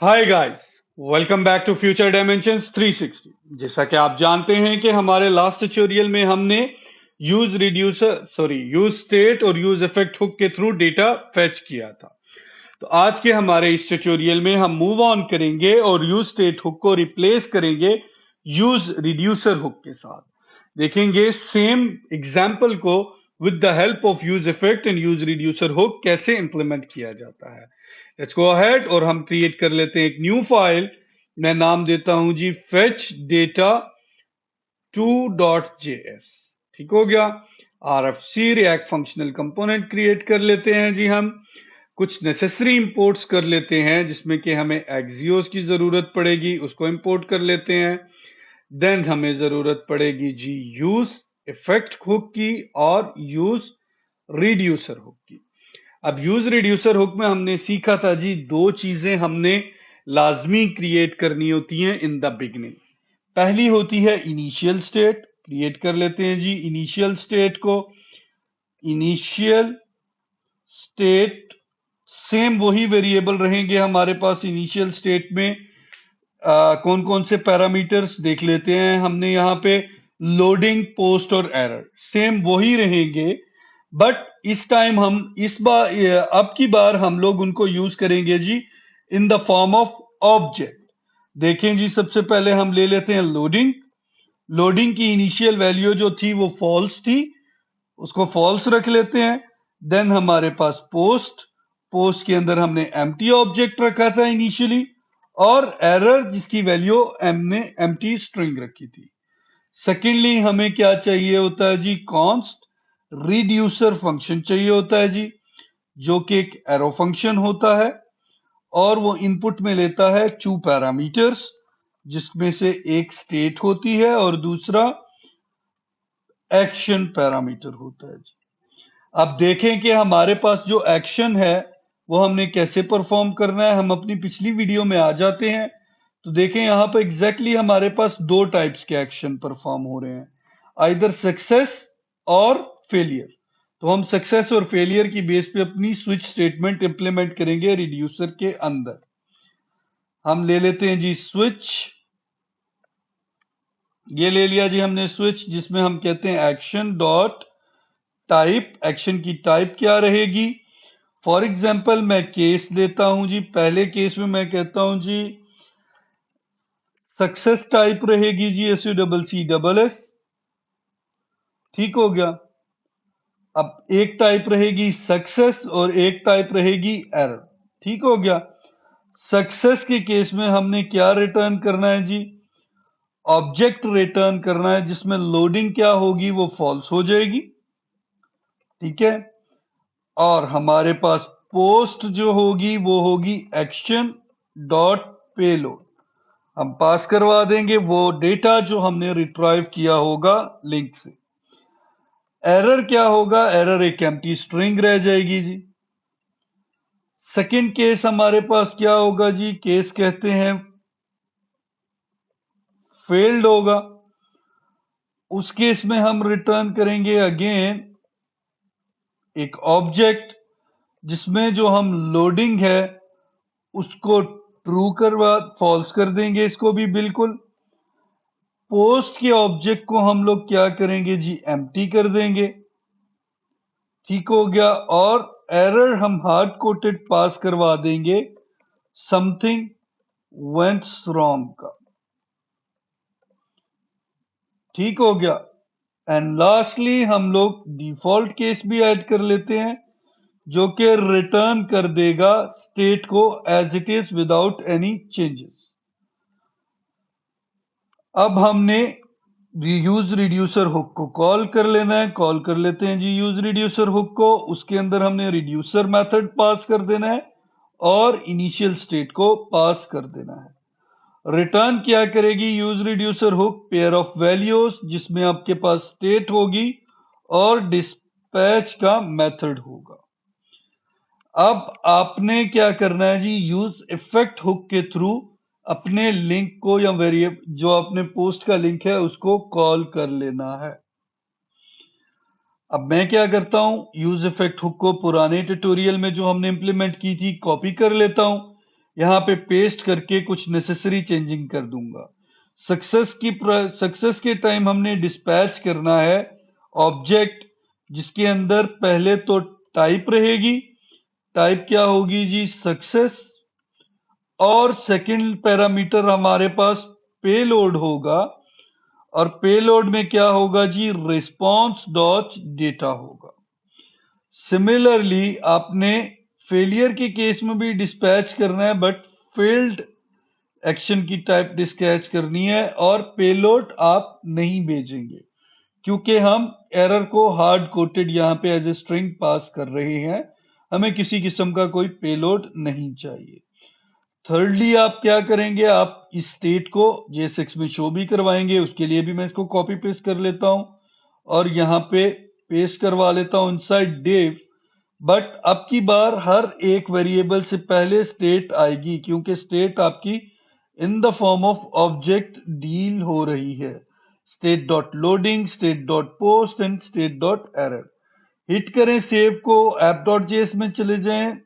Hi guys, welcome back to future dimensions 360। जैसा कि आप जानते हैं कि हमारे लास्ट ट्यूटोरियल में हमने यूज स्टेट और यूज इफेक्ट हुक के थ्रू डेटा फेच किया था। तो आज के हमारे इस ट्यूटोरियल में हम मूव ऑन करेंगे और यूज स्टेट हुक को रिप्लेस करेंगे यूज रिड्यूसर हुक के साथ। देखेंगे सेम एग्जाम्पल को with the help of use effect and use reducer hook कैसे इंप्लीमेंट किया जाता है। लेट्स गो अहेड और हम क्रिएट कर लेते हैं एक न्यू फाइल। मैं नाम देता हूं जी फेच डेटा 2.js। ठीक हो गया। RFC react functional component create कर लेते हैं जी। हम कुछ नेसेसरी इंपोर्ट्स कर लेते हैं जिसमें कि हमें एक्सियोस की जरूरत पड़ेगी, उसको इंपोर्ट कर लेते हैं। देन हमें जरूरत पड़ेगी जी यूज इफेक्ट हुक की और यूज रिड्यूसर हुक की। अब यूज रिड्यूसर हुक में हमने सीखा था जी, दो चीजें हमने लाजमी क्रिएट करनी होती हैं इन द बिगनिंग। पहली होती है इनिशियल स्टेट। क्रिएट कर लेते हैं जी इनिशियल स्टेट को। इनिशियल स्टेट सेम वही वेरिएबल रहेंगे हमारे पास इनिशियल स्टेट में। कौन कौन से पैरामीटर्स देख लेते हैं हमने यहाँ पे। लोडिंग, पोस्ट और एरर सेम वही रहेंगे, बट इस टाइम हम इस बार अब की बार हम लोग उनको यूज करेंगे जी in the form of object. देखें जी, सबसे पहले हम ले लेते हैं लोडिंग। लोडिंग की इनिशियल वैल्यू जो थी वो फॉल्स थी, उसको फॉल्स रख लेते हैं। देन हमारे पास पोस्ट। पोस्ट के अंदर हमने एम्प्टी ऑब्जेक्ट रखा था इनिशियली, और एरर जिसकी वैल्यू हमने एम्प्टी स्ट्रिंग रखी थी। सेकेंडली हमें क्या चाहिए होता है जी, कॉन्स्ट रिड्यूसर फंक्शन चाहिए होता है जी, जो कि एक एरो फंक्शन होता है और वो इनपुट में लेता है टू पैरामीटर्स, जिसमें से एक स्टेट होती है और दूसरा एक्शन पैरामीटर होता है जी। अब देखें कि हमारे पास जो एक्शन है वो हमने कैसे परफॉर्म करना है। हम अपनी पिछली वीडियो में आ जाते हैं तो देखें यहां पर एग्जैक्टली हमारे पास दो टाइप्स के एक्शन परफॉर्म हो रहे हैं, आइदर सक्सेस और फेलियर। तो हम सक्सेस और फेलियर की बेस पे अपनी स्विच स्टेटमेंट इंप्लीमेंट करेंगे रिड्यूसर के अंदर। हम ले लेते हैं जी स्विच। ये ले लिया जी हमने स्विच, जिसमें हम कहते हैं एक्शन डॉट टाइप। एक्शन की टाइप क्या रहेगी? फॉर एग्जाम्पल मैं केस लेता हूं जी। पहले केस में मैं कहता हूं जी सक्सेस टाइप रहेगी जी SUCCS। ठीक हो गया। अब एक टाइप रहेगी सक्सेस और एक टाइप रहेगी एरर। ठीक हो गया। सक्सेस के केस में हमने क्या रिटर्न करना है जी? ऑब्जेक्ट रिटर्न करना है जिसमें लोडिंग क्या होगी, वो फॉल्स हो जाएगी। ठीक है। और हमारे पास पोस्ट जो होगी वो होगी एक्शन डॉट पेलोड। हम पास करवा देंगे वो डेटा जो हमने रिट्राइव किया होगा लिंक से। एरर क्या होगा? एरर एक एम्प्टी स्ट्रिंग रह जाएगी जी। सेकंड केस हमारे पास क्या होगा जी? केस कहते हैं फेल्ड होगा। उस केस में हम रिटर्न करेंगे अगेन एक ऑब्जेक्ट जिसमें जो हम लोडिंग है उसको ट्रू करवा फॉल्स कर देंगे, इसको भी बिल्कुल। पोस्ट के ऑब्जेक्ट को हम लोग क्या करेंगे जी? एम्प्टी कर देंगे। ठीक हो गया। और एरर हम हार्ड कोटेड पास करवा देंगे समथिंग वेंट्स रॉन्ग का। ठीक हो गया। एंड लास्टली हम लोग डिफॉल्ट केस भी ऐड कर लेते हैं, जो कि रिटर्न कर देगा स्टेट को as it is without any changes. अब हमने यूज रिड्यूसर हुक को कॉल कर लेना है। कॉल कर लेते हैं जी यूज रिड्यूसर हुक को। उसके अंदर हमने रिड्यूसर मेथड पास कर देना है और इनिशियल स्टेट को पास कर देना है। रिटर्न क्या करेगी use reducer hook? Pair of values, जिसमें आपके पास स्टेट होगी और डिस्पैच का मेथड होगा। अब आपने क्या करना है जी? यूज इफेक्ट हुक के थ्रू अपने लिंक को या वेरिएबल जो अपने पोस्ट का लिंक है उसको कॉल कर लेना है। अब मैं क्या करता हूं, यूज इफेक्ट हुक को पुराने ट्यूटोरियल में जो हमने इंप्लीमेंट की थी कॉपी कर लेता हूं। यहाँ पे पेस्ट करके कुछ नेसेसरी चेंजिंग कर दूंगा। सक्सेस के टाइम हमने डिस्पैच करना है ऑब्जेक्ट, जिसके अंदर पहले तो टाइप रहेगी। टाइप क्या होगी जी? सक्सेस। और सेकंड पैरामीटर हमारे पास पेलोड होगा, और पेलोड में क्या होगा जी? रिस्पॉन्स डॉट डेटा होगा। सिमिलरली आपने फेलियर के केस में भी डिस्पैच करना है, बट फेल्ड एक्शन की टाइप डिस्पैच करनी है, और पेलोड आप नहीं भेजेंगे क्योंकि हम एरर को हार्ड कोटेड यहाँ पे एज ए स्ट्रिंग पास कर रहे हैं। हमें किसी किस्म का कोई पेलोड नहीं चाहिए। थर्डली आप क्या करेंगे? आप इस स्टेट को JSX में शो भी करवाएंगे। उसके लिए भी मैं इसको कॉपी पेस्ट कर लेता हूं और यहाँ पे पेस्ट करवा लेता हूं इनसाइड डिव। बट अब की बार हर एक वेरिएबल से पहले स्टेट आएगी, क्योंकि स्टेट आपकी इन the form of object deal हो रही है। State dot loading, state dot post and state dot error. Hit करें सेव को, ऐप डॉट जेएस में चले जाएं।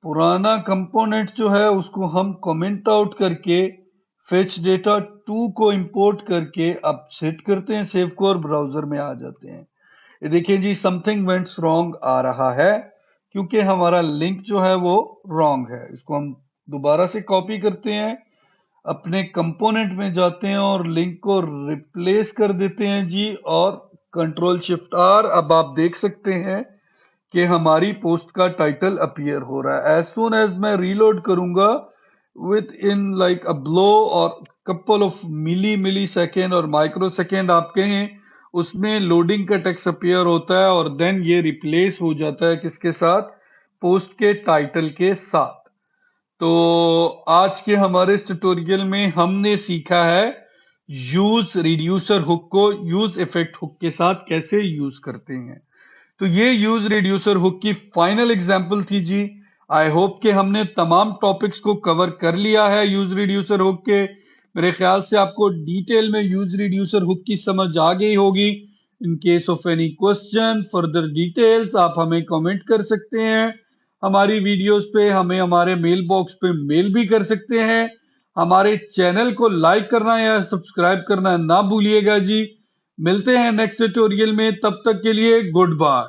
पुराना कंपोनेंट जो है उसको हम कमेंट आउट करके फेच डेटा 2 को इंपोर्ट करके अब सेट करते हैं सेव को, और ब्राउजर में आ जाते हैं। ये देखिए जी, समथिंग वेंट्स रॉन्ग आ रहा है क्योंकि हमारा लिंक जो है वो रॉन्ग है। इसको हम दोबारा से कॉपी करते हैं, अपने कंपोनेंट में जाते हैं और लिंक को रिप्लेस कर देते हैं जी, और कंट्रोल शिफ्ट आर। अब आप देख सकते हैं कि हमारी पोस्ट का टाइटल अपीयर हो रहा है। एज सुन एज मैं रीलोड करूंगा with in like a blow और कपल ऑफ मिली सेकेंड और माइक्रो सेकेंड आप कहें, उसमें लोडिंग का टेक्स्ट अपीयर होता है और देन ये रिप्लेस हो जाता है किसके साथ? पोस्ट के टाइटल के साथ। तो आज के हमारे इस ट्यूटोरियल में हमने सीखा है यूज रिड्यूसर हुक को यूज इफेक्ट हुक के साथ कैसे यूज करते हैं। तो ये यूज रिड्यूसर हुक की फाइनल एग्जांपल थी जी। आई होप कि हमने तमाम टॉपिक्स को कवर कर लिया है यूज रिड्यूसर हुक के। मेरे ख्याल से आपको डिटेल में यूज रिड्यूसर हुक की समझ आ गई होगी। In case of any question further details आप हमें कमेंट कर सकते हैं हमारी वीडियोस पे, हमें हमारे मेल बॉक्स पे मेल भी कर सकते हैं। हमारे चैनल को लाइक करना या सब्सक्राइब करना ना भूलिएगा जी। मिलते हैं नेक्स्ट ट्यूटोरियल में, तब तक के लिए गुड बाय।